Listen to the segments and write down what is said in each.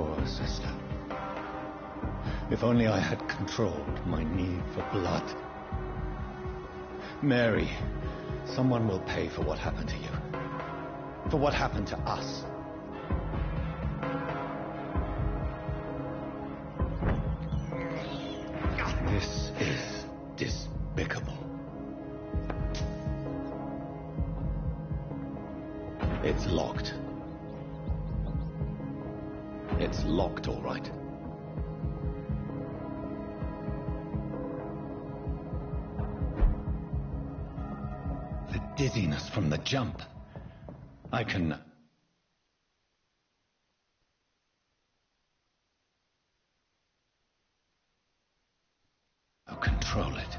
poor sister. If only I had controlled my need for blood. Mary, someone will pay for what happened to you. For what happened to us. This is despicable. It's locked. It's locked, all right. The dizziness from the jump. I can... I'll control it.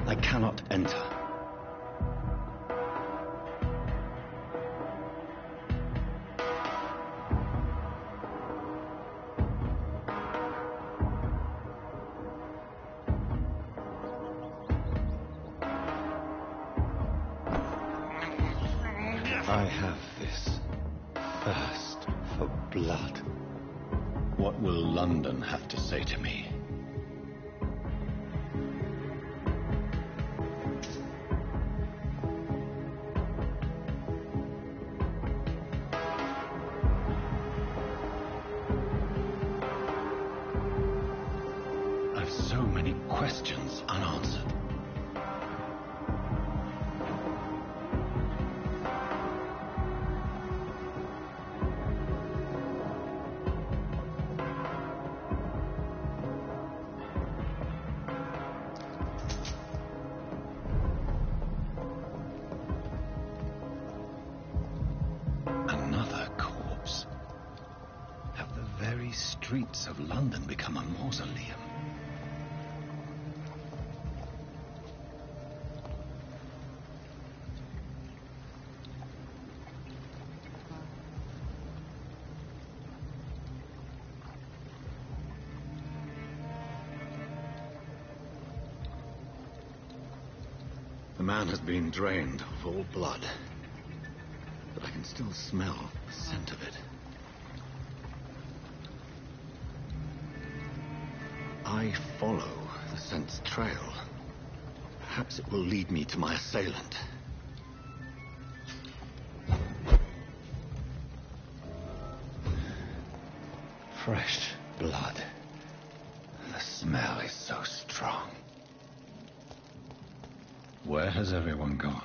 I cannot enter. I have this thirst for blood. What will London have to say to me? I've so many questions unanswered. Streets of London become a mausoleum. The man has been drained of all blood, but I can still smell the scent of it. I follow the scent's trail. Perhaps it will lead me to my assailant. Fresh blood. The smell is so strong. Where has everyone gone?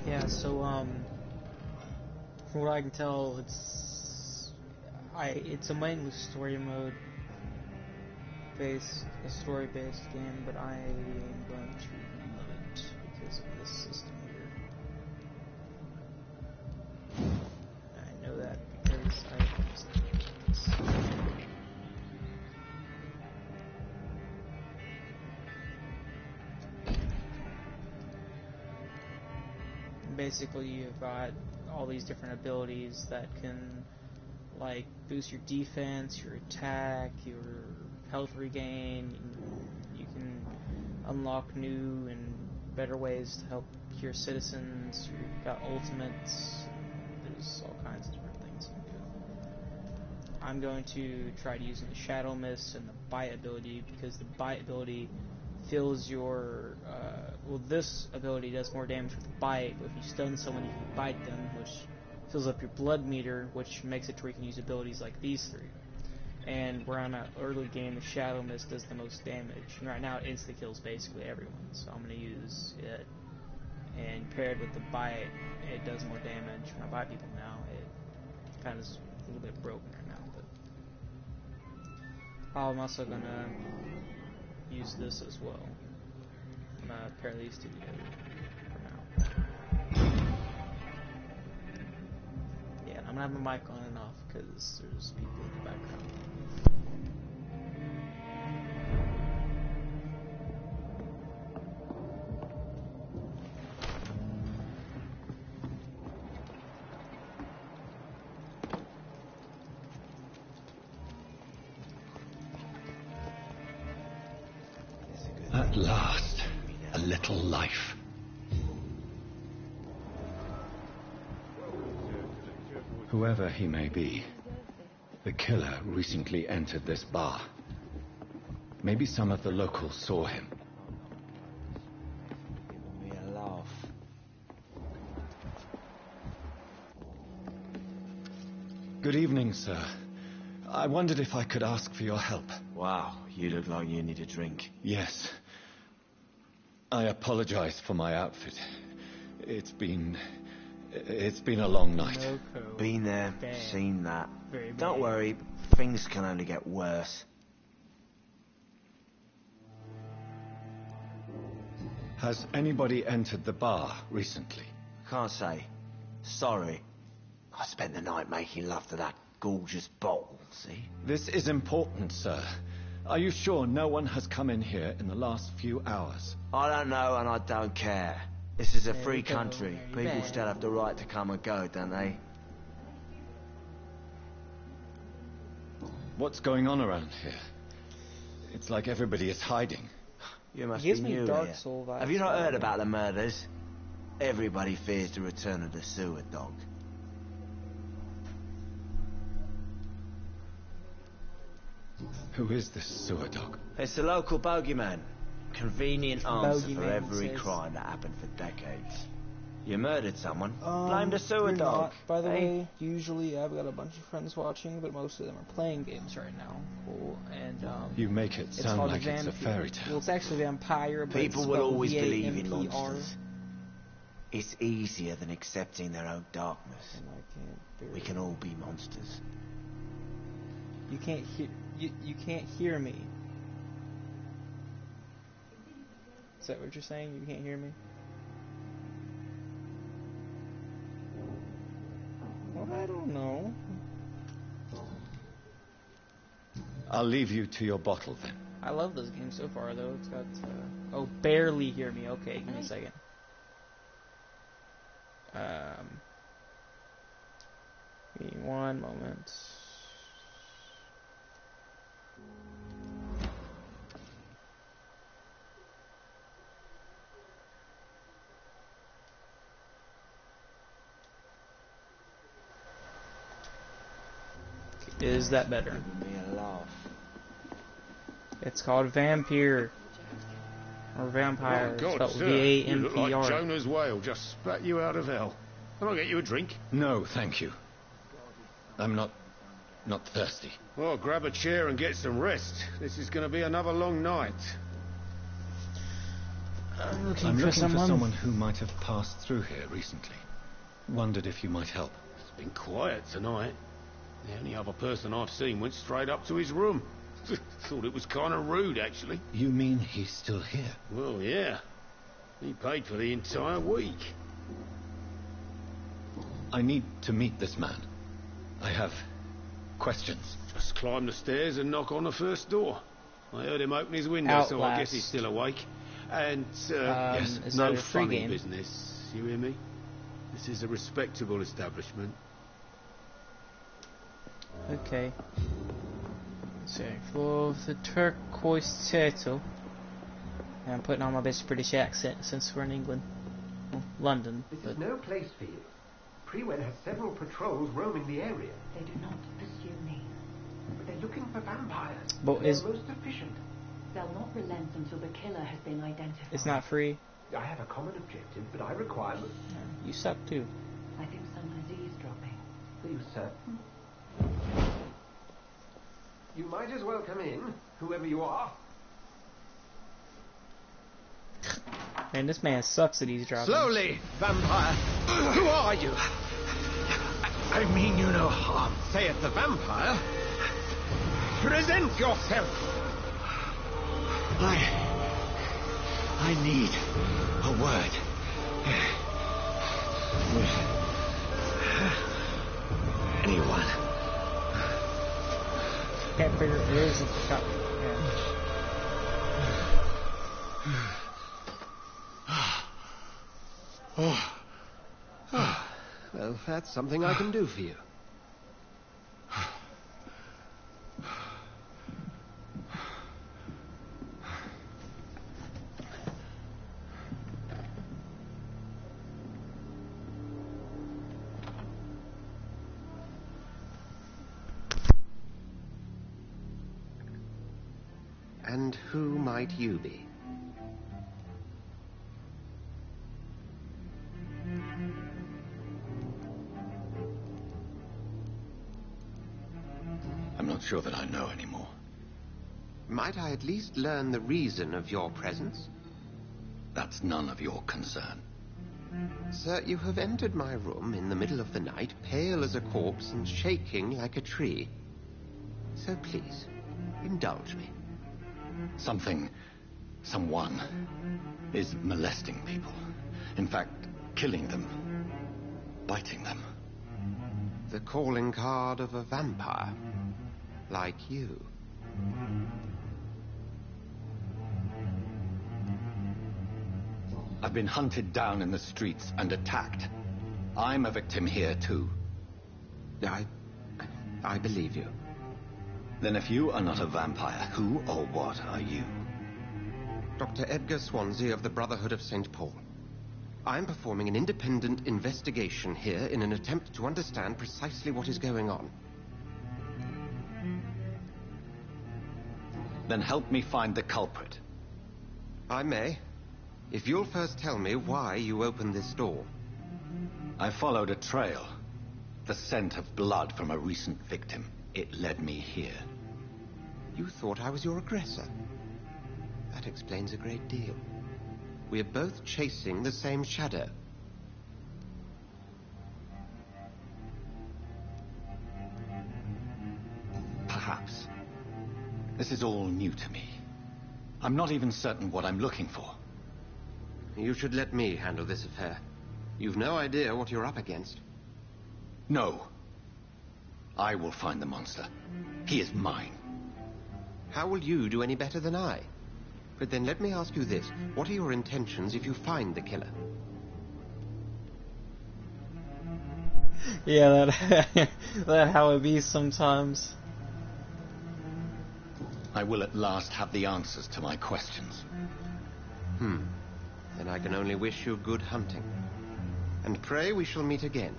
Yeah, so from what I can tell, it's a mainly story mode based, a story based game, but I am going to love it because of this system here. I know that because I used this. Basically, you've got all these different abilities that can, like, boost your defense, your attack, your health regain. You can unlock new and better ways to help your citizens. You've got ultimates. There's all kinds of different things you can do. I'm going to try using the Shadow Mist and the Bite ability, because the Bite ability fills your well, this ability does more damage with Bite, but if you stun someone you can bite them, which fills up your blood meter, which makes it to where you can use abilities like these three. And we're on an early game, the Shadow Mist does the most damage. And right now it insta-kills basically everyone, so I'm going to use it. And paired with the Bite, it does more damage. When I bite people now, it kind of is a little bit broken right now. But I'm also going to use this as well. I'm going to pair these two together for now. Yeah, I'm going to have my mic on and off because there's people in the background. At last, a little life. Whoever he may be, the killer recently entered this bar. Maybe some of the locals saw him. Give me a laugh. Good evening, sir. I wondered if I could ask for your help. Wow, you look like you need a drink. Yes. I apologize for my outfit. It's been a long night. Been there, Bad. seen that. Very bad. Don't worry, things can only get worse. Has anybody entered the bar recently? Can't say. Sorry. I spent the night making love to that gorgeous bottle, see? This is important, sir. Are you sure no one has come in here in the last few hours? I don't know and I don't care. This is a There free you go. country. Very People bad. still have the right to come and go, don't they? What's going on around here? It's like everybody is hiding. You must Gives be me new Dark here. Soul vibes. Have you not heard about the murders? Everybody fears the return of the sewer dog. Who is this sewer dog? It's the local bogeyman. Convenient answer for Bogeyman every says- crime that happened for decades. You murdered someone. Blame the sewer you're dog. not. By the eh? way, usually I've got a bunch of friends watching, but most of them are playing games right now. Cool. And You make it it's sound called like it's a Vampire. fairy tale. Well, it's actually vampire, but People it's will spelled always believe in VAMPR. monsters. It's easier than accepting their own darkness. And I can't We can all be monsters. You can't hear. You can't hear me. Is that what you're saying? You can't hear me? Well, I don't know. I'll leave you to your bottle then. I love this game so far, though. It's got. Oh, barely hear me. Okay, give me a second. Give me one moment. Is that better? Give me a laugh. It's called vampire. Or vampire. Oh, God, spelled sir, you look like VAMPR. Jonah's whale just spat you out of hell. Can I get you a drink? No, thank you. I'm not thirsty. Well, grab a chair and get some rest. This is going to be another long night. I'm looking I'm for looking someone. for someone who might have passed through here recently. Wondered if you might help. It's been quiet tonight. The only other person I've seen went straight up to his room. Thought it was kind of rude, actually. You mean he's still here? Well, yeah. He paid for the entire week. I need to meet this man. I have questions. Just climb the stairs and knock on the first door. I heard him open his window, so I guess he's Outlast. still awake. And, yes, is no that a free funny game? business. You hear me? This is a respectable establishment. Okay. So, for the turquoise turtle. I'm putting on my best British accent since we're in England. Well, London. This But is no place for you. Prewen has several patrols roaming the area, They do not pursue me. but they're looking for vampires. But They're is- most efficient. They'll not relent until the killer has been identified. it's not free. I have a common objective, but I require... You suck too. I think sometimes eavesdropping Please, sir. You might as well come in, whoever you are. Man, this man sucks at eavesdropping. Slowly, vampire! Who are you? I mean you no harm. Saith the vampire. Present yourself! I need a word. Anyone? Can't figure it is at the top. Yeah. Well, that's something I can do for you. And who might you be? I'm not sure that I know anymore. Might I at least learn the reason of your presence? That's none of your concern. Sir, you have entered my room in the middle of the night, pale as a corpse and shaking like a tree. So please, indulge me. Someone is molesting people. In fact, killing them. Biting them. The calling card of a vampire. Like you. I've been hunted down in the streets and attacked. I'm a victim here, too. I believe you. Then if you are not a vampire, who or what are you? Dr. Edgar Swansea of the Brotherhood of St. Paul. I'm performing an independent investigation here in an attempt to understand precisely what is going on. Then help me find the culprit. I may, if you'll first tell me why you opened this door. I followed a trail. The scent of blood from a recent victim. It led me here. You thought I was your aggressor. That explains a great deal. We're both chasing the same shadow. Perhaps. This is all new to me. I'm not even certain what I'm looking for. You should let me handle this affair. You've no idea what you're up against. No. I will find the monster. He is mine. How will you do any better than I? But then let me ask you this. What are your intentions if you find the killer? Yeah, that how it be sometimes. I will at last have the answers to my questions. Then I can only wish you good hunting. And pray we shall meet again.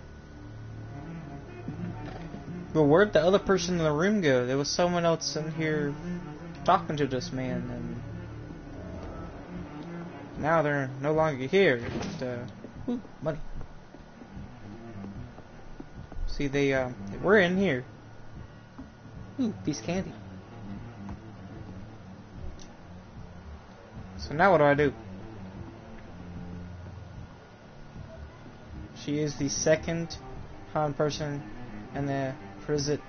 But where'd the other person in the room go? There was someone else in here talking to this man, and now they're no longer here. Ooh, money. See, they were in here. Ooh, piece of candy. So now what do? She is the second found person in the prison.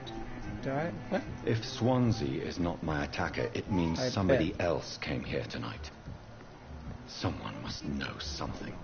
What? If Swansea is not my attacker, it means I somebody bet. else came here tonight. Someone must know something.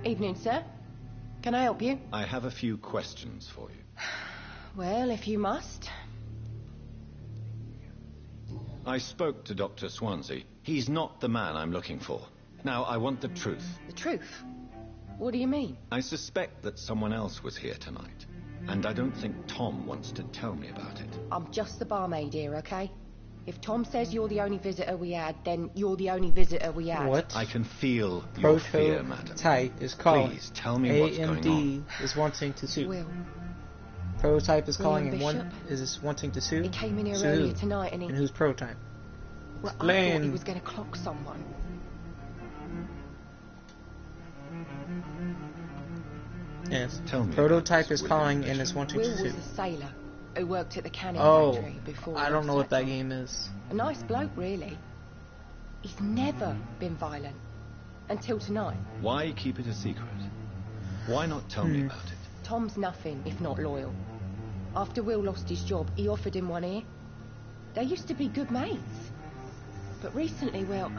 Evening, sir. Can I help you? I have a few questions for you. Well, if you must. I spoke to Dr. Swansea. He's not the man I'm looking for. Now, I want the truth. The truth? What do you mean? I suspect that someone else was here tonight, and I don't think Tom wants to tell me about it. I'm just the barmaid here, okay? If Tom says you're the only visitor we had, then you're the only visitor we had. What? I can feel your fear, madam. Prototype is calling. Please tell me what's going on. AMD is wanting to sue. Will. Prototype is calling William and Bishop? is wanting to sue. He came in here Sue earlier who? tonight and he... And who's Prototype? Well, I thought he Explain. was going to clock someone. Yes. Tell me Prototype about is this, calling William and is wanting Will to was sue. a sailor who worked at the canning Oh, factory before... I don't know what that sacked game is. off. A nice bloke, really. He's never been violent. Until tonight. Why keep it a secret? Why not tell me about it? Tom's nothing if not loyal. After Will lost his job, he offered him one ear. They used to be good mates. But recently, well...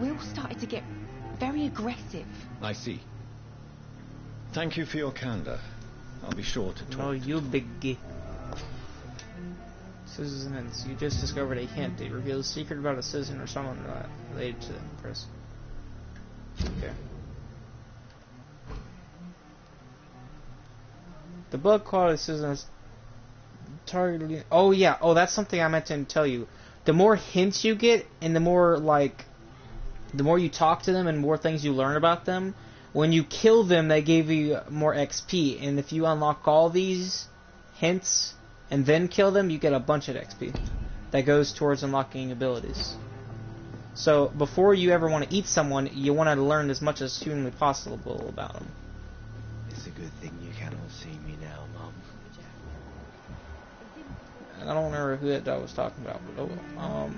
Will started to get very aggressive. I see. Thank you for your candor. I'll be sure to talk. No, you biggie. Citizens, you just discovered a hint. It reveals a secret about a citizen or someone related to the Empress. Okay. The bug quality citizens targeted. Oh yeah. Oh, that's something I meant to tell you. The more hints you get, and the more the more you talk to them, and more things you learn about them. When you kill them, they give you more XP, and if you unlock all these hints and then kill them, you get a bunch of XP that goes towards unlocking abilities. So before you ever want to eat someone, you want to learn as much as humanly possible about them. It's a good thing you cannot see me now, Mum. And I don't remember who that I was talking about, but oh well.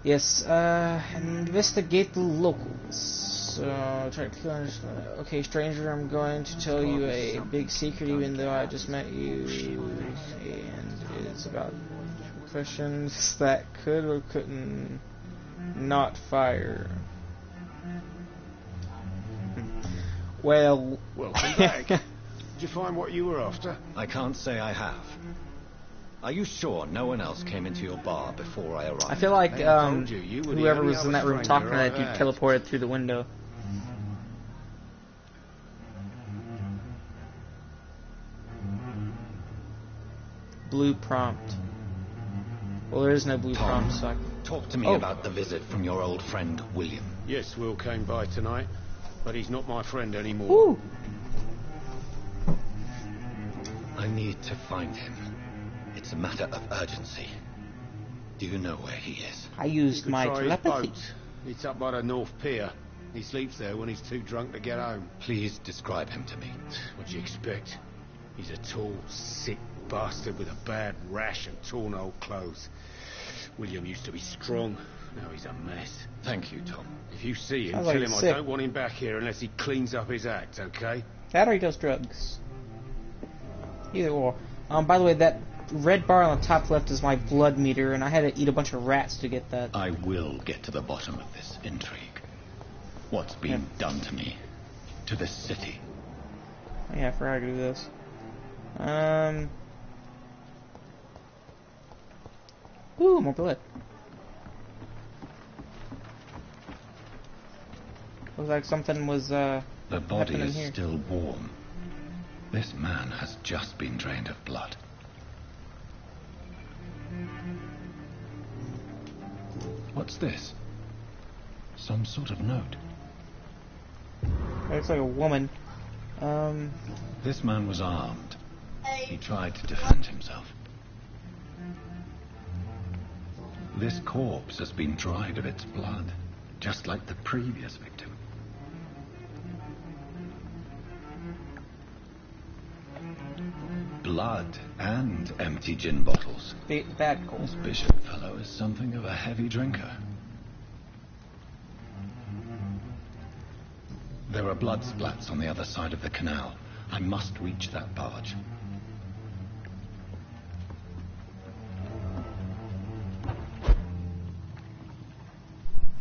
Yes, investigate the locals. Try to okay, stranger, I'm going to tell you a big secret, even though I just met you, and it's about questions that could or couldn't not fire. Well, Welcome back. Did you find what you were after? I can't say I have. Are you sure no one else came into your bar before I arrived? I feel like I told you, you were the whoever only was in other that room stranger talking to I that dude had. teleported through the window. Blue prompt. Well, there is no blue Tom, prompt, so I... talk to me about the visit from your old friend, William. Yes, Will came by tonight, but he's not my friend anymore. Woo! I need to find him. It's a matter of urgency. Do you know where he is? I used Could my try his telepathy. boat. It's up by the North Pier. He sleeps there when he's too drunk to get home. Please describe him to me. What do you expect? He's a tall, sick bastard with a bad rash and torn old clothes. William used to be strong. Now he's a mess. Thank you, Tom. If you see him, Sounds like tell him he's I sick. don't want him back here unless he cleans up his act, okay? That or he does drugs. Either or. By the way, that red bar on the top left is my blood meter, and I had to eat a bunch of rats to get that. I will get to the bottom of this intrigue. What's been done to me? To this city? Oh, yeah, I forgot to do this. Ooh, more blood. Looks like something was, The body happening is here. still warm. This man has just been drained of blood. What's this? Some sort of note. Looks like a woman. This man was armed. He tried to defend himself. This corpse has been dried of its blood, just like the previous victim. Blood and empty gin bottles. Bad cold. This bishop fellow is something of a heavy drinker. There are blood splats on the other side of the canal. I must reach that barge.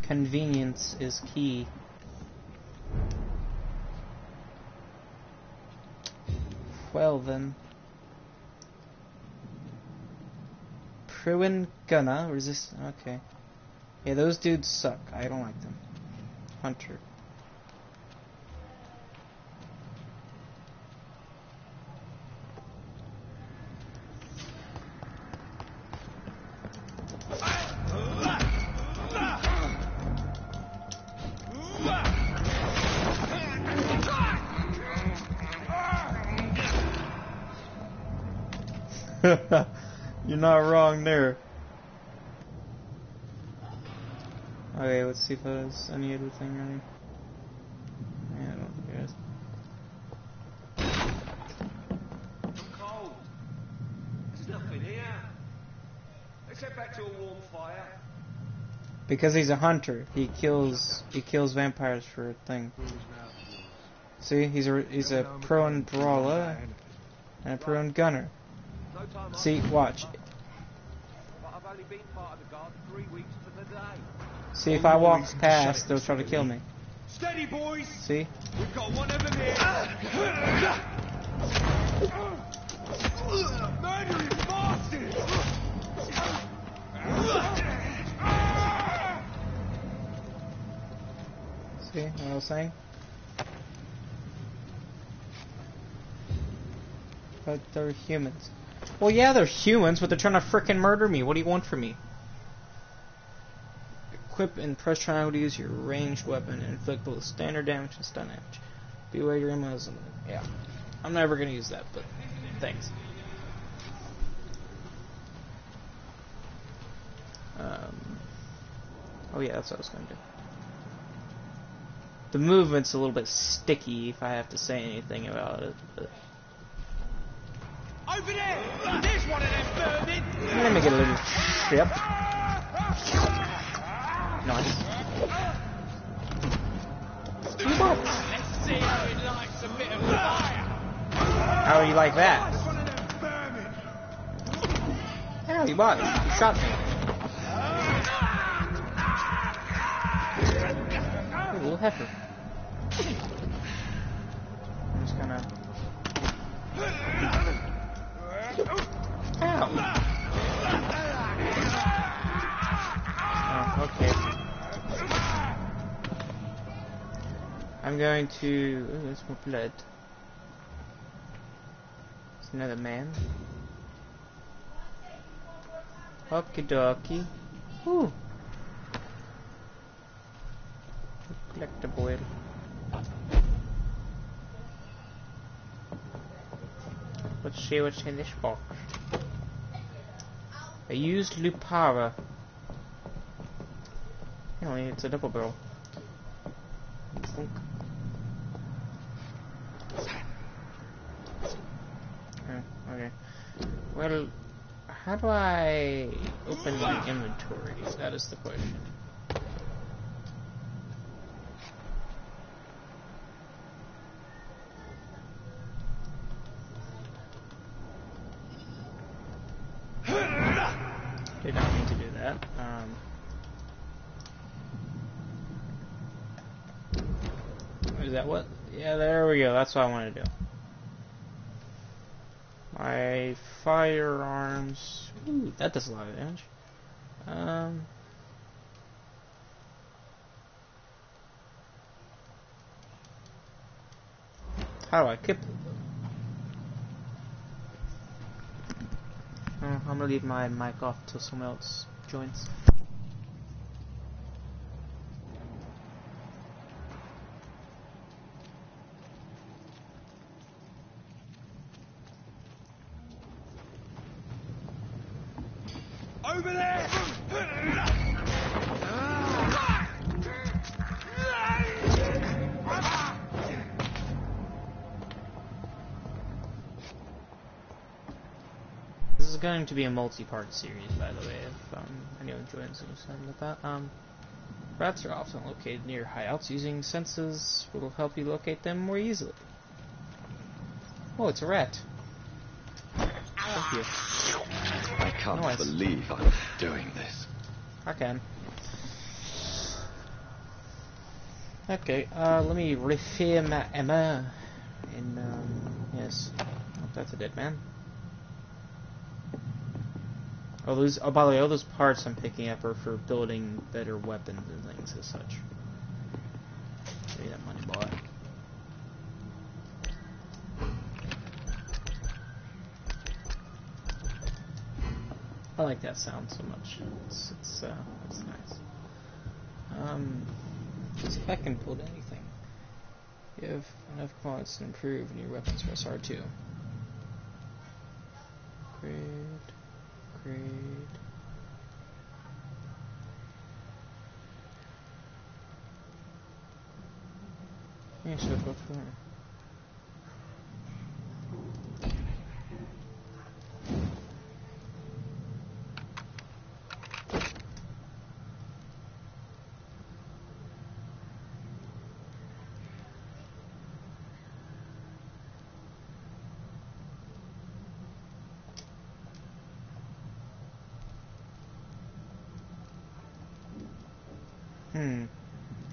Convenience is key. Well then. Pruin Gunna resist. Okay. Yeah, those dudes suck. I don't like them. Hunter. You're not wrong there. Okay, let's see if there's any other thing running. Yeah, I don't think there is. I'm cold. There's nothing here. Let's head back to a warm fire. Because he's a hunter, he kills vampires for a thing. See, he's a prone brawler and a prone gunner. No time off. See, watch. But I've only been part of the guard 3 weeks to the day. See, if I walk past, they'll try to kill me. Steady, boys. See? We've got one of them here. Murdering bastards! See what I was saying? But they're humans. Well, yeah, they're humans, but they're trying to frickin' murder me. What do you want from me? Equip and press triangle to use your ranged weapon and inflict both standard damage and stun damage. Beware your ammo is limited. Yeah. I'm never gonna use that, but thanks. Oh yeah, that's what I was gonna do. The movement's a little bit sticky if I have to say anything about it, but... Over there! There's one of them vermin! Let me get a little ship. Nice. Let's see how it likes a bit of fire! How do you like that? There's one of them vermin! How you what? You shot me. Ooh, a little heifer. I'm just gonna... Ow! Oh, okay. I'm going to... Ooh, there's more blood. There's another man. Okie dokie. Ooh. Collectible. Let's see what's in this box. I used Lupara. Anyway, it's a double barrel. Thunk. Oh, okay. Well, how do I open my inventory? That is the question. Did not mean to do that. Is that what? Yeah, there we go. That's what I want to do. My firearms. Ooh, that does a lot of damage. How do I keep? I'm gonna leave my mic off till someone else joins. Over there! This is going to be a multi-part series, by the way, if anyone joins and something like that. Rats are often located near hideouts. Using senses will help you locate them more easily. Oh, it's a rat. Thank you. I can't Nice. believe I'm doing this. I can. Okay, let me refill my ammo. And, yes. Oh, that's a dead man. Oh, by the way, all those parts I'm picking up are for building better weapons and things as such. Give me that money, boy. I like that sound so much. It's nice. Let's see if I can build anything. You have enough components to improve new weapons. Press R2. Great. Yeah, so go for it.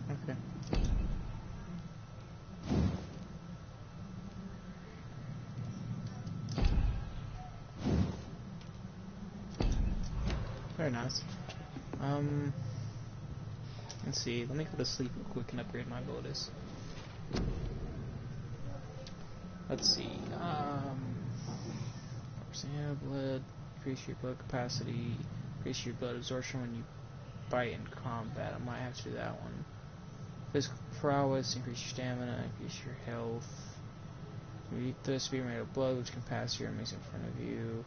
Okay. Very nice. Let's see. Let me go to sleep real quick and upgrade my abilities. Let's see. Blood. Increase your blood capacity. Increase your blood absorption when you fight in combat. I might have to do that one. Physical prowess. Increase your stamina. Increase your health. The speed rate of blood, which can pass your enemies in front of you.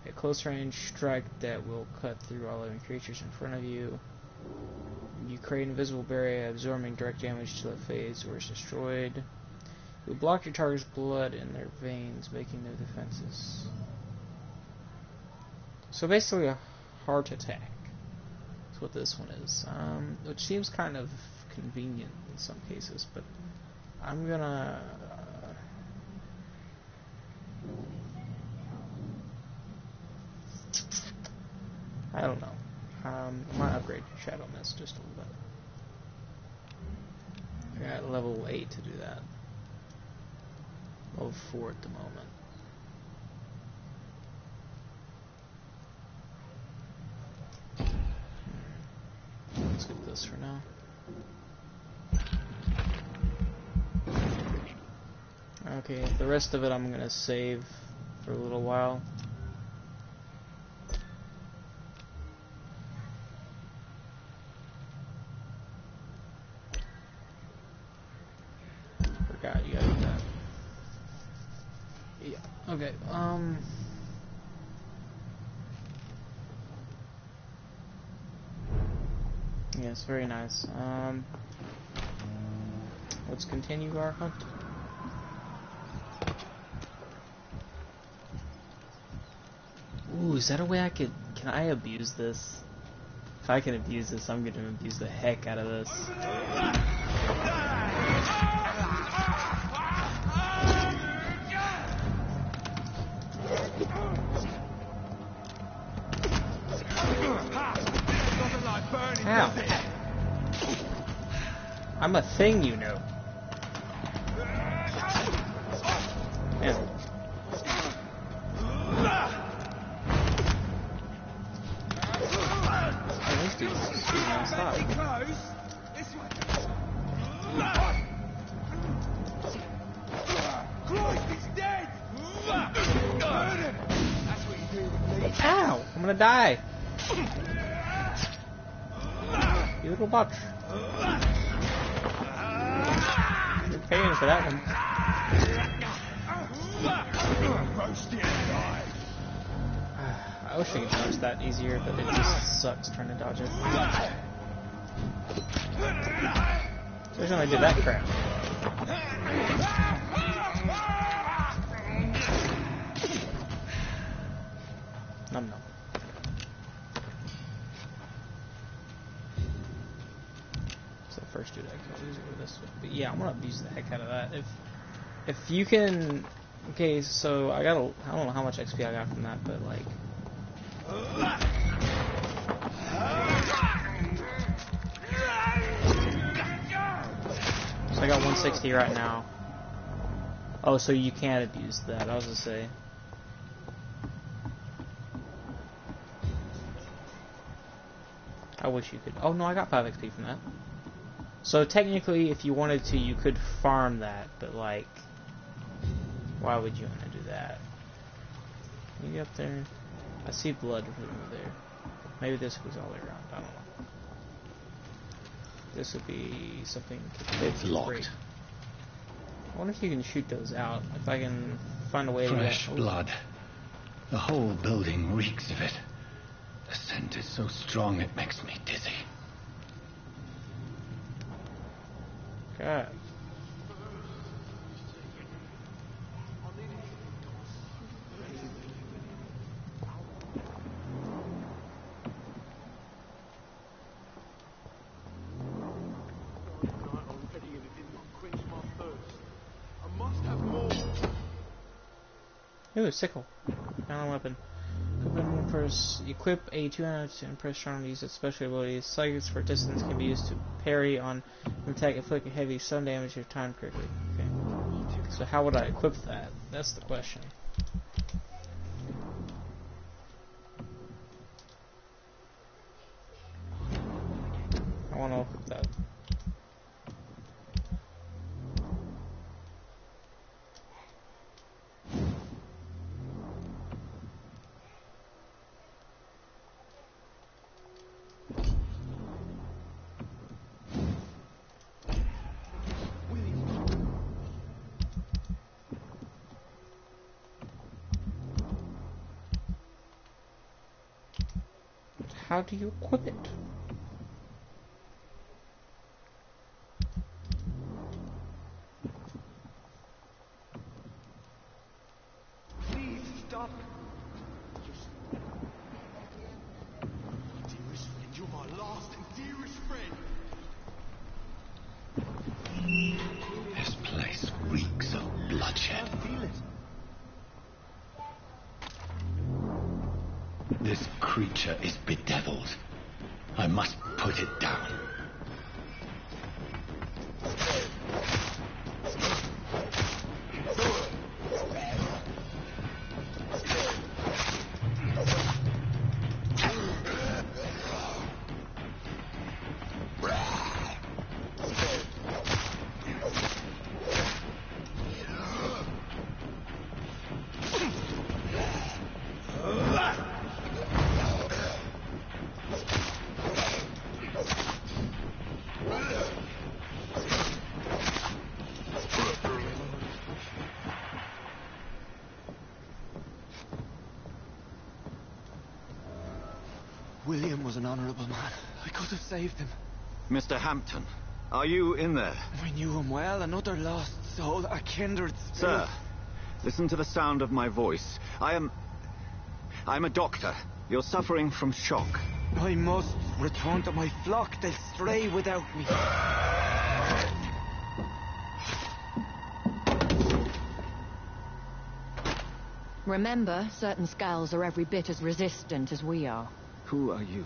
A close range strike that will cut through all living creatures in front of you. You create an invisible barrier, absorbing direct damage till it fades or is destroyed. You block your target's blood in their veins, making no defenses. So basically a heart attack. That's what this one is. Which seems kind of convenient in some cases, but I'm gonna... I don't know. I might upgrade Shadow Mist just a little bit. I got level 8 to do that. Level 4 at the moment. Let's get this for now. Okay, the rest of it I'm gonna save for a little while. Forgot you gotta do that. Yeah, okay, yes, very nice. Let's continue our hunt. Ooh, is that a way I could... Can I abuse this? If I can abuse this, I'm gonna abuse the heck out of this. Ow. I'm a thing, you know. Yeah. Ow! I'm gonna die! You little butch. You're paying for that one. I wish I could dodge that easier, but it just sucks trying to dodge it. Especially when I did that crap. Nom nom. So the first dude I killed easier with this one. But yeah, I'm gonna abuse the heck out of that. If you can... Okay, so I don't know how much XP I got from that, but like... So I got 160 right now. Oh, so you can't abuse that, I was gonna say. I wish you could. Oh no, I got 5 XP from that. So technically, if you wanted to, you could farm that, but like, why would you want to do that? Can you get up there? I see blood over there. Maybe this goes all the way around. I don't know. This would be something. It's locked. I wonder if you can shoot those out. If I can find a way Fresh to... blood. The whole building reeks of it. The scent is so strong it makes me dizzy. God. Ooh, a sickle. Found a weapon. Equip a 200 to impress strong use of special abilities. Psychics for distance can be used to parry on an attack, inflict heavy stun damage if timed correctly. Okay. So how would I equip that? That's the question. I want to equip that. How do you equip it? Please stop. Dearest friend, you're my last and dearest friend. This place reeks of bloodshed. Feel it. This creature is bedeviled. I must put it down. William was an honourable man. I could have saved him. Mr. Hampton, are you in there? I knew him well, another lost soul, a kindred spirit. Sir, listen to the sound of my voice. I'm a doctor. You're suffering from shock. I must return to my flock. They'll stray without me. Remember, certain skulls are every bit as resistant as we are. Who are you?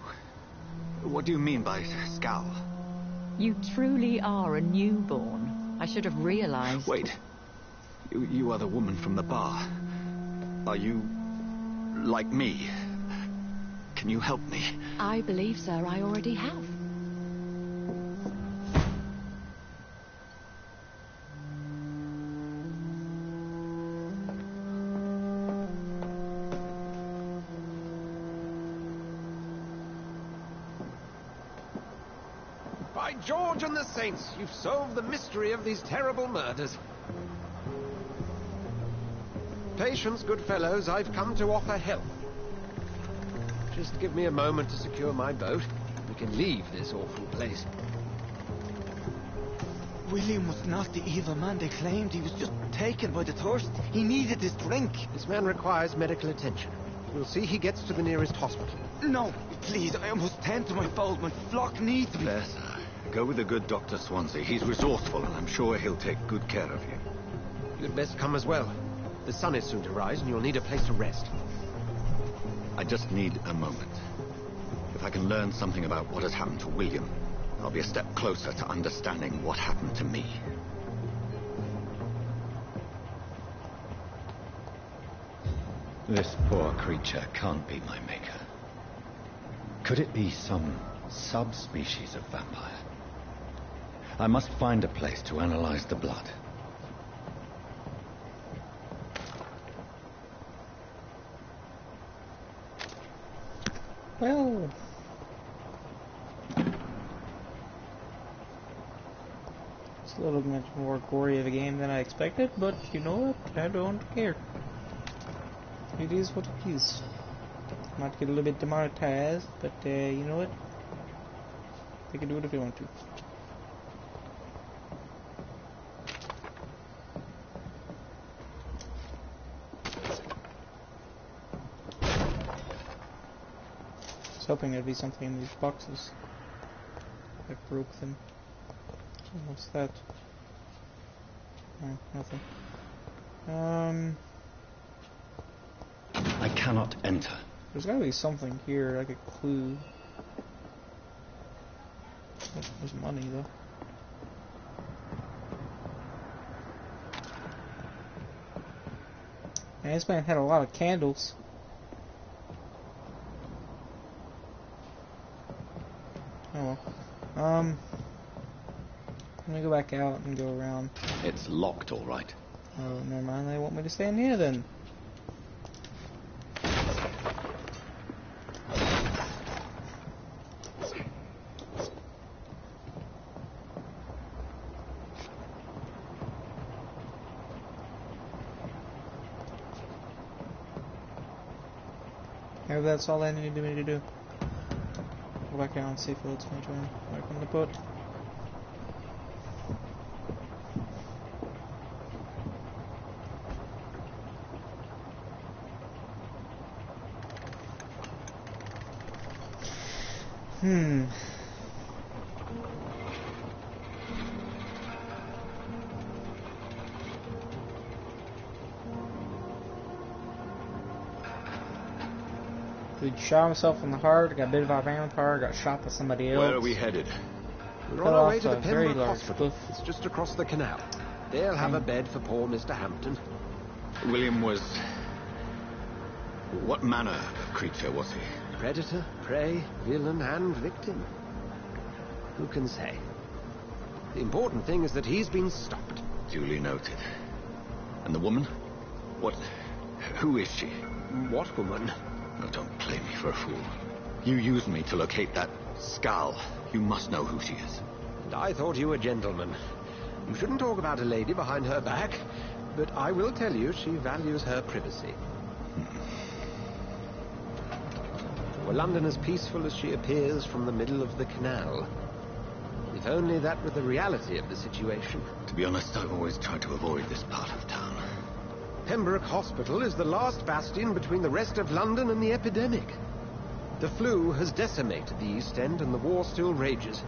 What do you mean by scowl? You truly are a newborn. I should have realized. Wait. You are the woman from the bar. Are you like me? Can you help me? I believe, sir, I already have. By George and the Saints, you've solved the mystery of these terrible murders. Patience, good fellows, I've come to offer help. Just give me a moment to secure my boat. We can leave this awful place. William was not the evil man they claimed. He was just taken by the thirst. He needed his drink. This man requires medical attention. We'll see he gets to the nearest hospital. No, please, I must tend to my fold. My flock needs me. There, sir. Go with the good Dr. Swansea. He's resourceful, and I'm sure he'll take good care of you. You'd best come as well. The sun is soon to rise, and you'll need a place to rest. I just need a moment. If I can learn something about what has happened to William, I'll be a step closer to understanding what happened to me. This poor creature can't be my maker. Could it be some subspecies of vampire. I must find a place to analyze the blood. Well, it's a little much more gory of a game than I expected, but you know what? I don't care. It is what it is. Might get a little bit demonetized, but you know what? They can do it if they want to. I was hoping there'd be something in these boxes. I broke them. So what's that? Oh, nothing. I cannot enter. There's gotta be something here, like a clue. Oh, there's money though. Man, this man had a lot of candles. Oh well. Let me go back out and go around. It's locked, all right. Oh, never mind. They want me to stand here then. Maybe that's all they needed me to do. Go back out and see if it lets me join back on the boat. Dude shot himself in the heart, got bit by a vampire, got shot by somebody else. Where are we headed? We're on our way to the very Pembroke large Hospital. cliff. It's just across the canal. They'll have a bed for poor Mr. Hampton. William was... What manner of creature was he? Predator, prey, villain, and victim. Who can say? The important thing is that he's been stopped. Duly noted. And the woman? What... Who is she? What woman? Oh, don't play me for a fool. You used me to locate that skull. You must know who she is. And I thought you a gentleman. You shouldn't talk about a lady behind her back, but I will tell you she values her privacy. Were London as peaceful as she appears from the middle of the canal? If only that were the reality of the situation. To be honest, I've always tried to avoid this part of town. Pembroke Hospital is the last bastion between the rest of London and the epidemic. The flu has decimated the East End and the war still rages.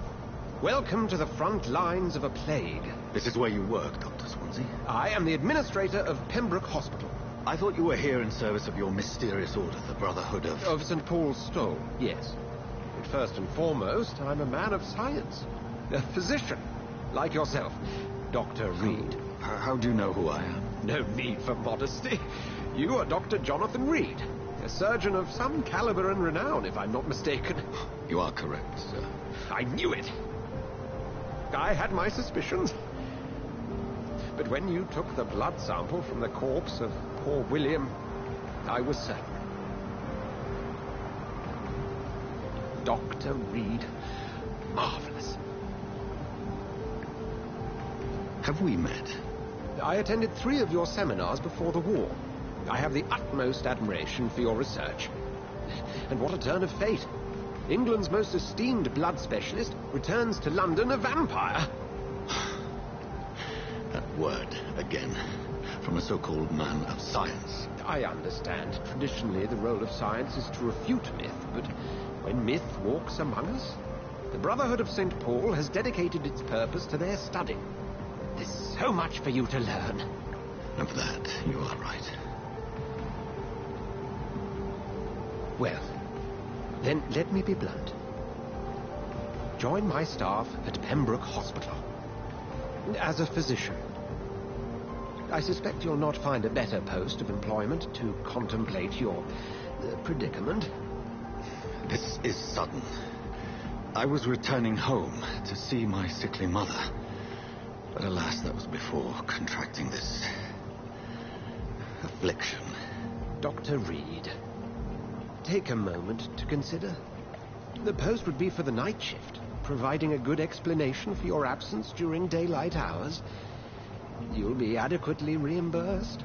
Welcome to the front lines of a plague. This is where you work, Dr. Swansea? I am the administrator of Pembroke Hospital. I thought you were here in service of your mysterious order, the Brotherhood of... Of St. Paul's Stole, yes. But first and foremost, I'm a man of science. A physician, like yourself, Dr. Reed. How do you know who I am? No need for modesty. You are Dr. Jonathan Reed, a surgeon of some caliber and renown, if I'm not mistaken. You are correct, sir. I knew it. I had my suspicions. But when you took the blood sample from the corpse of poor William, I was certain. Dr. Reed. Marvelous. Have we met? I attended 3 of your seminars before the war. I have the utmost admiration for your research. And what a turn of fate. England's most esteemed blood specialist returns to London a vampire. That word, again, from a so-called man of science. I understand. Traditionally, the role of science is to refute myth, but when myth walks among us, the Brotherhood of St. Paul has dedicated its purpose to their study. There's so much for you to learn. Of that, you are right. Well, then let me be blunt. Join my staff at Pembroke Hospital. As a physician. I suspect you'll not find a better post of employment to contemplate your predicament. This is sudden. I was returning home to see my sickly mother. But alas, that was before contracting this affliction. Dr. Reed, take a moment to consider. The post would be for the night shift, providing a good explanation for your absence during daylight hours. You'll be adequately reimbursed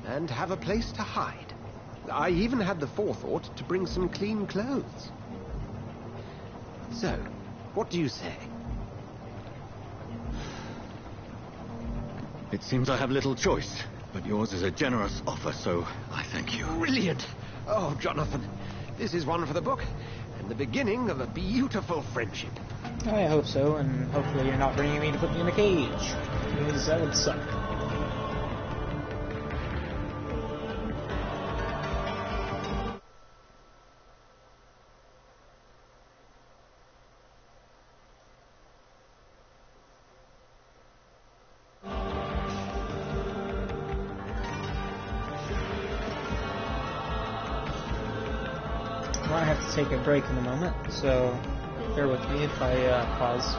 and have a place to hide. I even had the forethought to bring some clean clothes. So, what do you say? It seems I have little choice, but yours is a generous offer, so I thank you. Brilliant! Oh, Jonathan, this is one for the book, and the beginning of a beautiful friendship. I hope so, and hopefully you're not bringing me to put me in a cage, because that would suck. I have to take a break in a moment, so bear with me if I pause.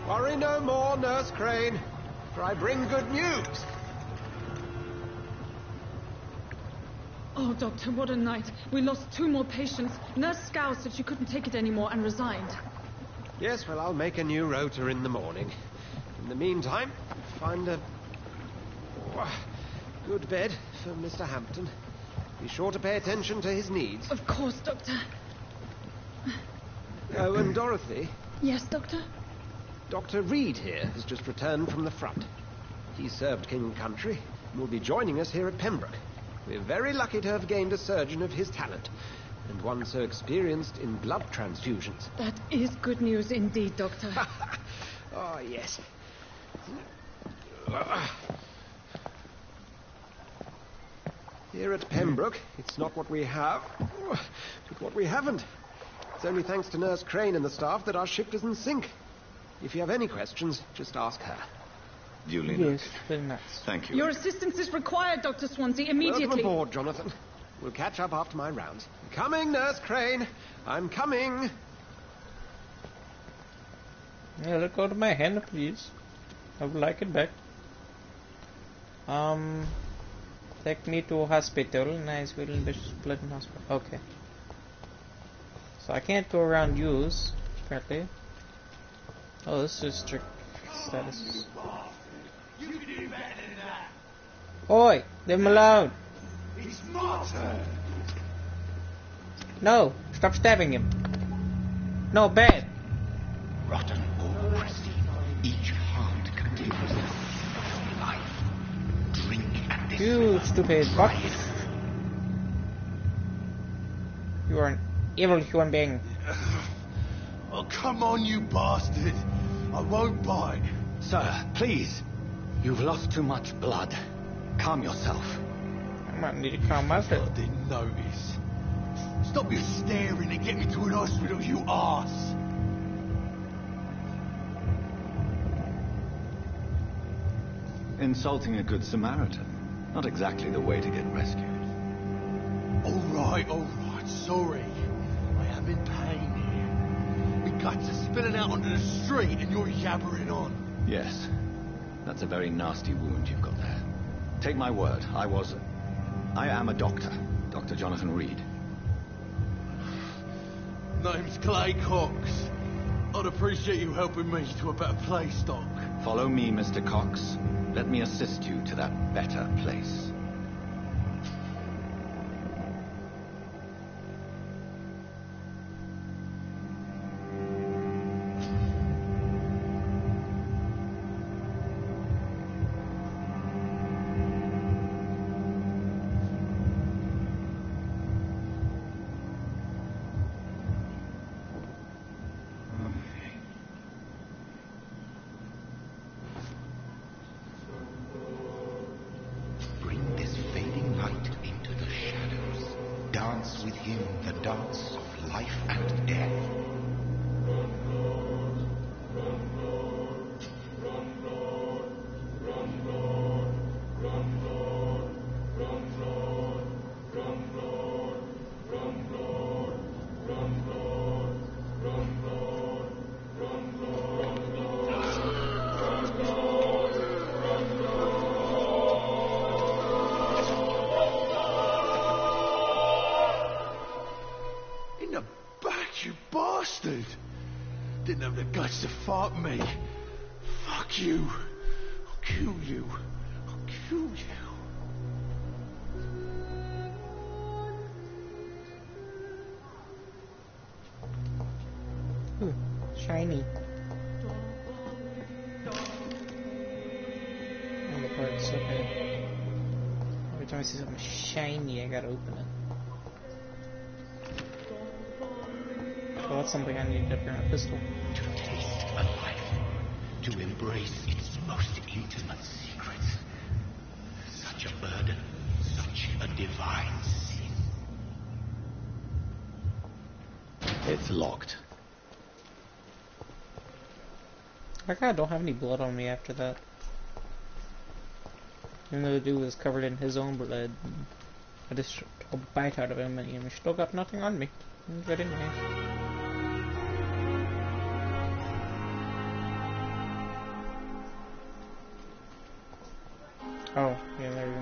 Worry no more, Nurse Crane, for I bring good news. Oh, Doctor, what a night. We lost 2 more patients. Nurse Scow said she couldn't take it anymore and resigned. Yes, well, I'll make a new rota in the morning. In the meantime, find a good bed for Mr. Hampton. Be sure to pay attention to his needs. Of course, Doctor. Oh, and Dorothy. Yes, Doctor? Dr. Reed here has just returned from the front. He served King and Country and will be joining us here at Pembroke. We're very lucky to have gained a surgeon of his talent, and one so experienced in blood transfusions. That is good news indeed, Doctor. Oh, yes. Here at Pembroke, it's not what we have, but what we haven't. It's only thanks to Nurse Crane and the staff that our ship doesn't sink. If you have any questions, just ask her. Duly Yes, noted. very nice. Thank you. Your assistance is required, Dr. Swansea, immediately. Welcome aboard, Jonathan. We'll catch up after my rounds. Coming, Nurse Crane. I'm coming. Yeah, let go of my hand, please. I would like it back. Take me to hospital. Nice, we'll split in hospital. Okay. So I can't go around use, apparently. Oh, this is strict status. You can do better than that. Oi! Leave him alone! It's my turn. No! Stop stabbing him! No, bad! Rotten or pristine, each heart contains life. Drink at this. You stupid fuck! You are an evil human being. Oh, come on, you bastard. I won't bite. Sir, please. You've lost too much blood. Calm yourself. I might need to calm myself. I didn't notice. Stop your staring and get me to an hospital, you arse. Insulting a good Samaritan. Not exactly the way to get rescued. All right, sorry. I am in pain here. My guts are spilling out onto the street and you're yabbering on. Yes. That's a very nasty wound you've got there. Take my word, I am a doctor. Dr. Jonathan Reed. Name's Clay Cox. I'd appreciate you helping me to a better place, Doc. Follow me, Mr. Cox. Let me assist you to that better place. Dance with him the dance of life and death. bastard! Didn't have the guts to fuck me. Fuck you. I'll kill you. I'll kill you. Ooh, shiny. Oh, the parts, okay. Every time I see something shiny, I gotta open it. Well, that's something I need to bring a pistol. To taste a life, to embrace its most intimate secrets. Such a burden, such a divine sin. It's locked. I kinda don't have any blood on me after that. Even though the dude was covered in his own blood. I just took a bite out of him and he still got nothing on me. Good anyway. Oh, yeah, there we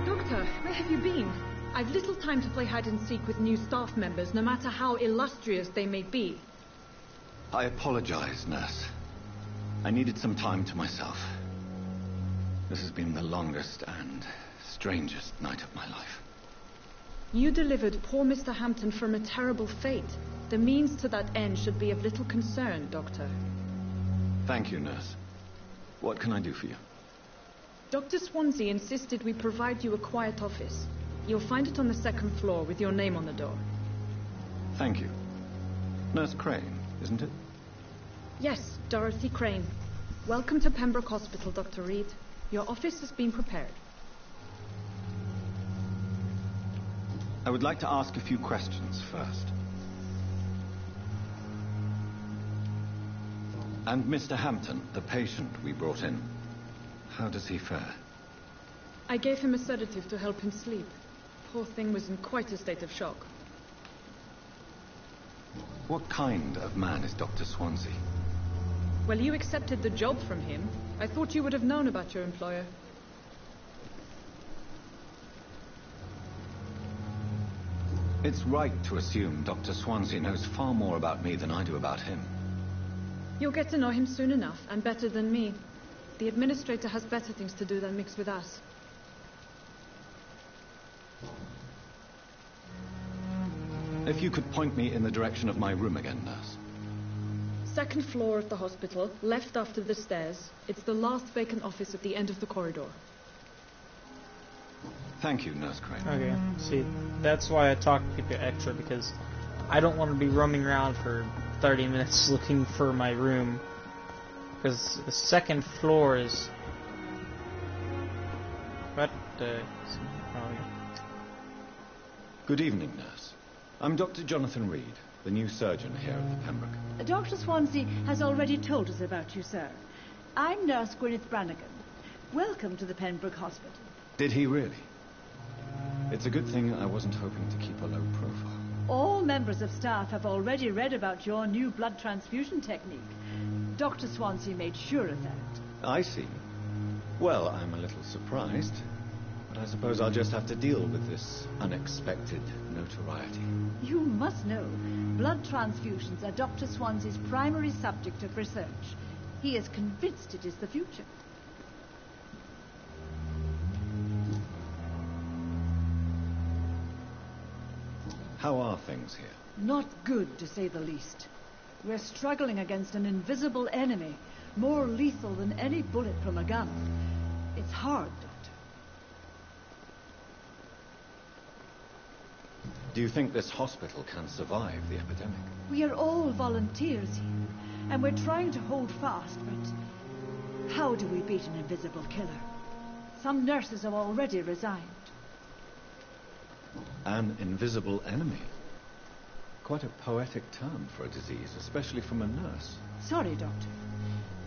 go. Doctor, where have you been? I've little time to play hide and seek with new staff members, no matter how illustrious they may be. I apologize, nurse. I needed some time to myself. This has been the longest and strangest night of my life. You delivered poor Mr. Hampton from a terrible fate. The means to that end should be of little concern, Doctor. Thank you, nurse. What can I do for you? Dr. Swansea insisted we provide you a quiet office. You'll find it on the second floor with your name on the door. Thank you. Nurse Crane, isn't it? Yes, Dorothy Crane. Welcome to Pembroke Hospital, Dr. Reed. Your office has been prepared. I would like to ask a few questions first. And Mr. Hampton, the patient we brought in, how does he fare? I gave him a sedative to help him sleep. Poor thing was in quite a state of shock. What kind of man is Dr. Swansea? Well, you accepted the job from him. I thought you would have known about your employer. It's right to assume Dr. Swansea knows far more about me than I do about him. You'll get to know him soon enough, and better than me. The administrator has better things to do than mix with us. If you could point me in the direction of my room again, nurse. Second floor of the hospital, left after the stairs. It's the last vacant office at the end of the corridor. Thank you, Nurse Crane. Okay, see, that's why I talk to people extra, because I don't want to be roaming around for 30 minutes looking for my room. Because the second floor is... What the... Oh, yeah. Good evening, nurse. I'm Dr. Jonathan Reed, the new surgeon here at the Pembroke. Dr. Swansea has already told us about you, sir. I'm Nurse Gwyneth Brannigan. Welcome to the Pembroke Hospital. Did he really? It's a good thing I wasn't hoping to keep a low profile. All members of staff have already read about your new blood transfusion technique. Dr. Swansea made sure of that. I see. Well, I'm a little surprised, but I suppose I'll just have to deal with this unexpected notoriety. You must know, blood transfusions are Dr. Swansea's primary subject of research. He is convinced it is the future. How are things here? Not good, to say the least. We're struggling against an invisible enemy, more lethal than any bullet from a gun. It's hard, Doctor. Do you think this hospital can survive the epidemic? We are all volunteers here, and we're trying to hold fast, but how do we beat an invisible killer? Some nurses have already resigned. An invisible enemy? Quite a poetic term for a disease, especially from a nurse. Sorry, Doctor.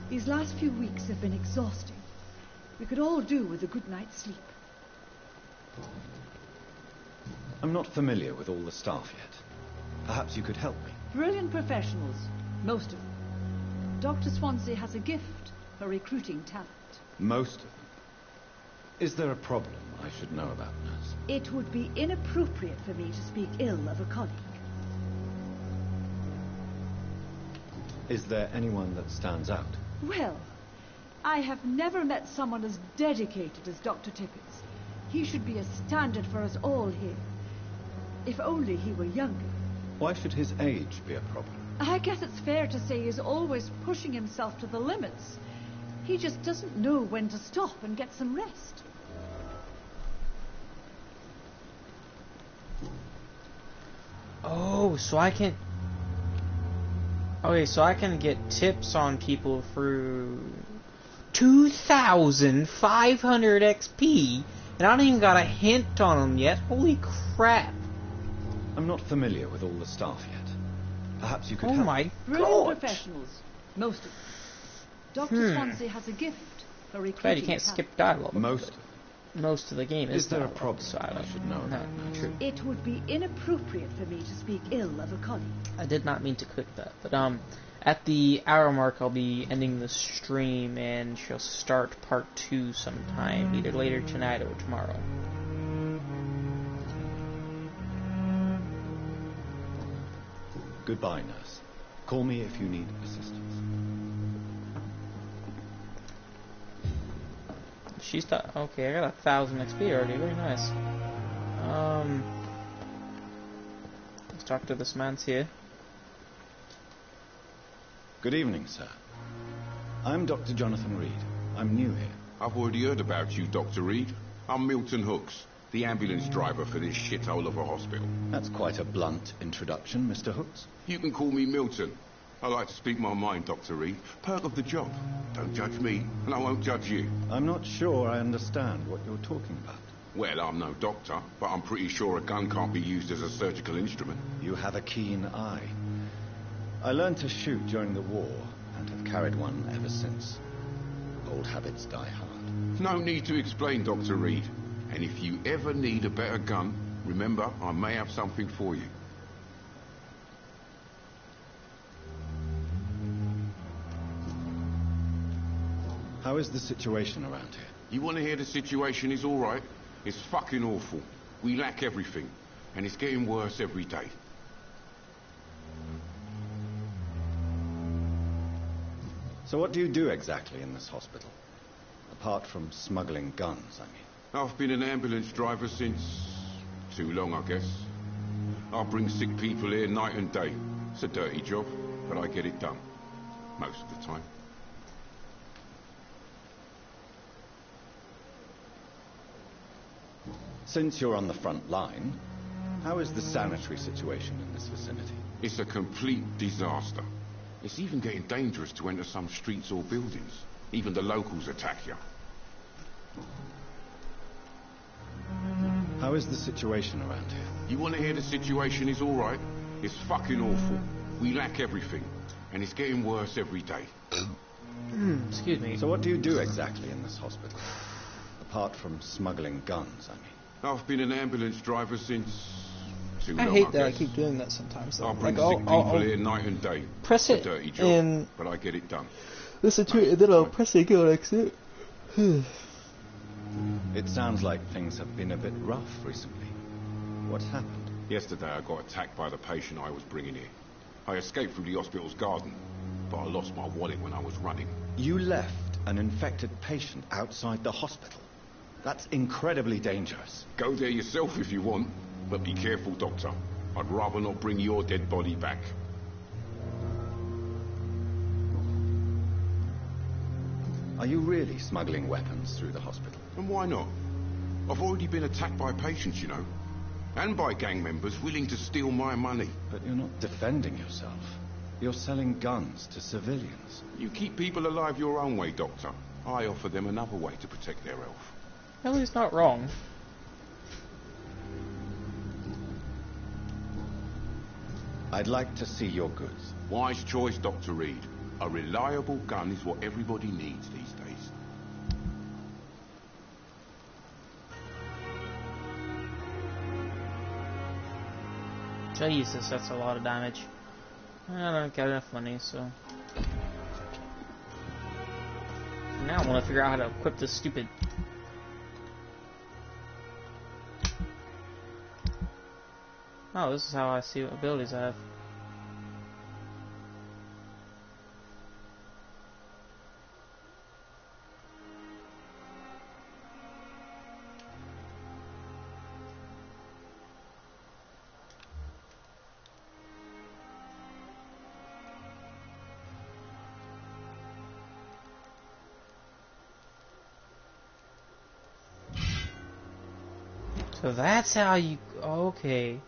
These last few weeks have been exhausting. We could all do with a good night's sleep. I'm not familiar with all the staff yet. Perhaps you could help me. Brilliant professionals, most of them. Dr. Swansea has a gift for recruiting talent. Most of them? Is there a problem I should know about, nurse? It would be inappropriate for me to speak ill of a colleague. Is there anyone that stands out? Well, I have never met someone as dedicated as Dr. Tippett. He should be a standard for us all here. If only he were younger. Why should his age be a problem? I guess it's fair to say he's always pushing himself to the limits. He just doesn't know when to stop and get some rest. Oh, so I can... Okay, so I can get tips on people through 2,500 XP, and I don't even got a hint on them yet. Holy crap. I'm not familiar with all the staff yet. Perhaps you could help. Oh my Brilliant god. professionals. Most of them. Dr. Swansea has a gift for recruiting Glad you can't talent. skip dialogue. Most of the game is there a dialogue, problem so I should know? No, true. It would be inappropriate for me to speak ill of a colleague. I did not mean to click that, but at the hour mark I'll be ending the stream and she'll start part 2 sometime, either later tonight or tomorrow. Goodbye, nurse. Call me if you need assistance. She's okay, I got 1,000 XP already, very nice. Let's talk to this man's here. Good evening, sir. I'm Dr. Jonathan Reed. I'm new here. I've already heard about you, Dr. Reed. I'm Milton Hooks, the ambulance driver for this shithole of a hospital. That's quite a blunt introduction, Mr. Hooks. You can call me Milton. I like to speak my mind, Dr. Reed. Perk of the job. Don't judge me, and I won't judge you. I'm not sure I understand what you're talking about. Well, I'm no doctor, but I'm pretty sure a gun can't be used as a surgical instrument. You have a keen eye. I learned to shoot during the war, and have carried one ever since. Old habits die hard. No need to explain, Dr. Reed. And if you ever need a better gun, remember, I may have something for you. How is the situation around here? You want to hear the situation is all right? It's fucking awful. We lack everything, and it's getting worse every day. So what do you do exactly in this hospital? Apart from smuggling guns, I mean. I've been an ambulance driver since... too long, I guess. I bring sick people here night and day. It's a dirty job, but I get it done. Most of the time. Since you're on the front line, how is the sanitary situation in this vicinity? It's a complete disaster. It's even getting dangerous to enter some streets or buildings. Even the locals attack you. How is the situation around here? You want to hear the situation is all right? It's fucking awful. We lack everything, and it's getting worse every day. Excuse me. So what do you do exactly in this hospital? Apart from smuggling guns, I mean. I've been an ambulance driver since... too long, I hate that guess. I keep doing that sometimes. I bring like, sick people here night and day. Press it's it a dirty job, and but I get it done. listen to it, and then I'll press it again, like that. It sounds like things have been a bit rough recently. What's happened? Yesterday I got attacked by the patient I was bringing here. I escaped through the hospital's garden, but I lost my wallet when I was running. You left an infected patient outside the hospital? That's incredibly dangerous. Go there yourself if you want, but be careful, Doctor. I'd rather not bring your dead body back. Are you really smuggling weapons through the hospital? And why not? I've already been attacked by patients, you know. And by gang members willing to steal my money. But you're not defending yourself. You're selling guns to civilians. You keep people alive your own way, Doctor. I offer them another way to protect their health. No, he's not wrong. I'd like to see your goods. Wise choice, Dr. Reed. A reliable gun is what everybody needs these days. Jesus, that's a lot of damage. I don't got enough money, so... Now I want to figure out how to equip this stupid... Oh, this is how I see what abilities I have. So that's how you... Okay.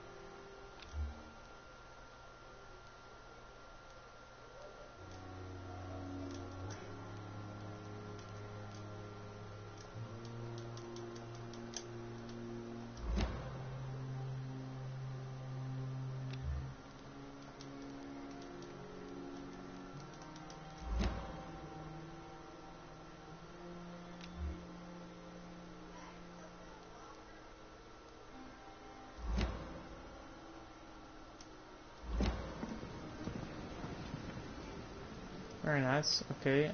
Very nice. Okay,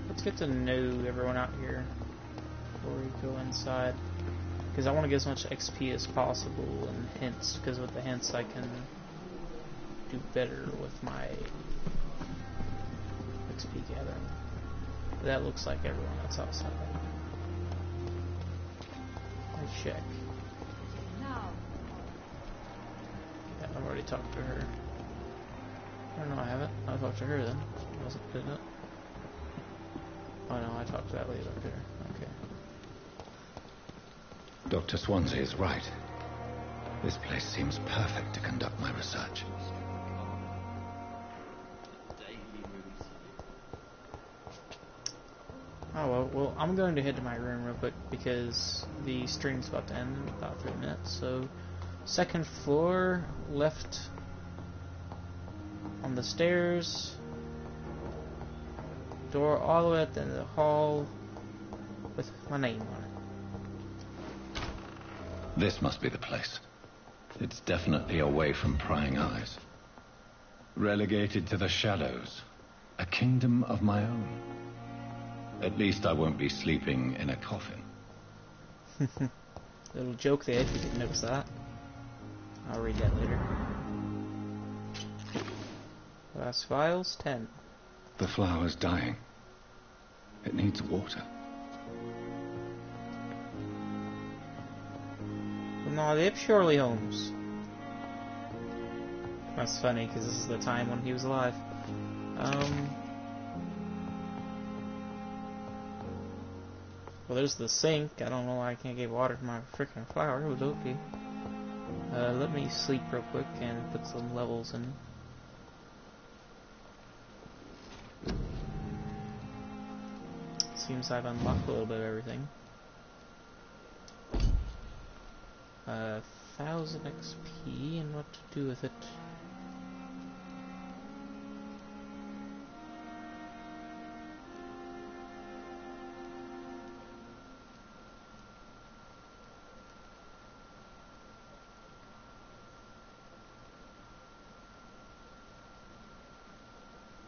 let's get to know everyone out here before we go inside. Because I want to get as much XP as possible and hints, because with the hints I can do better with my XP gathering. That looks like everyone that's outside. Let's check. Yeah, I've already talked to her. Or no, I haven't. I talked to her then. Didn't it? Oh no, I talked to that lady up there. Okay. Dr. Swansea is right. This place seems perfect to conduct my research. Oh well, I'm going to head to my room real quick because the stream's about to end in about 3 minutes. So, second floor, left on the stairs, door all the way at the end of the hall with my name on it. This must be the place. It's definitely away from prying eyes. Relegated to the shadows. A kingdom of my own. At least I won't be sleeping in a coffin. Little joke there, if you didn't notice that. I'll read that later. Last files, 10. The flower's dying. It needs water. No, live surely, Holmes. That's funny, because this is the time when he was alive. Well, there's the sink. I don't know why I can't get water to my freaking flower. It was okay. Let me sleep real quick and put some levels in. Seems I've unlocked a little bit of everything. 1000 XP and what to do with it.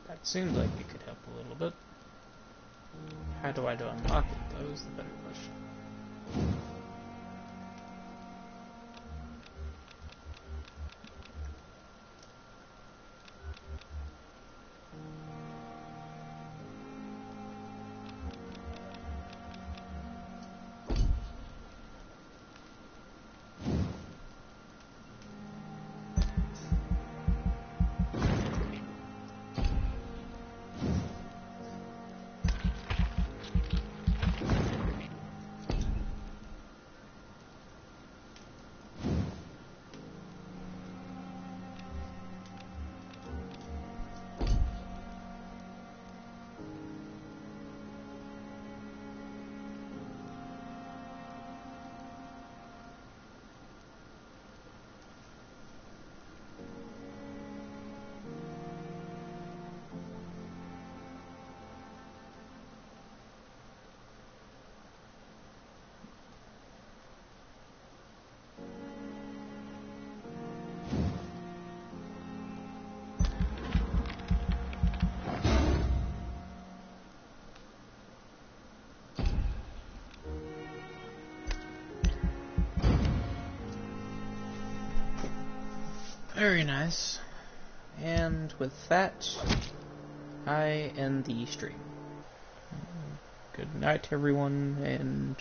That seems like it could help a little bit. How do I unlock it, though, is the better question. Very nice. And with that, I end the stream. Good night, everyone, and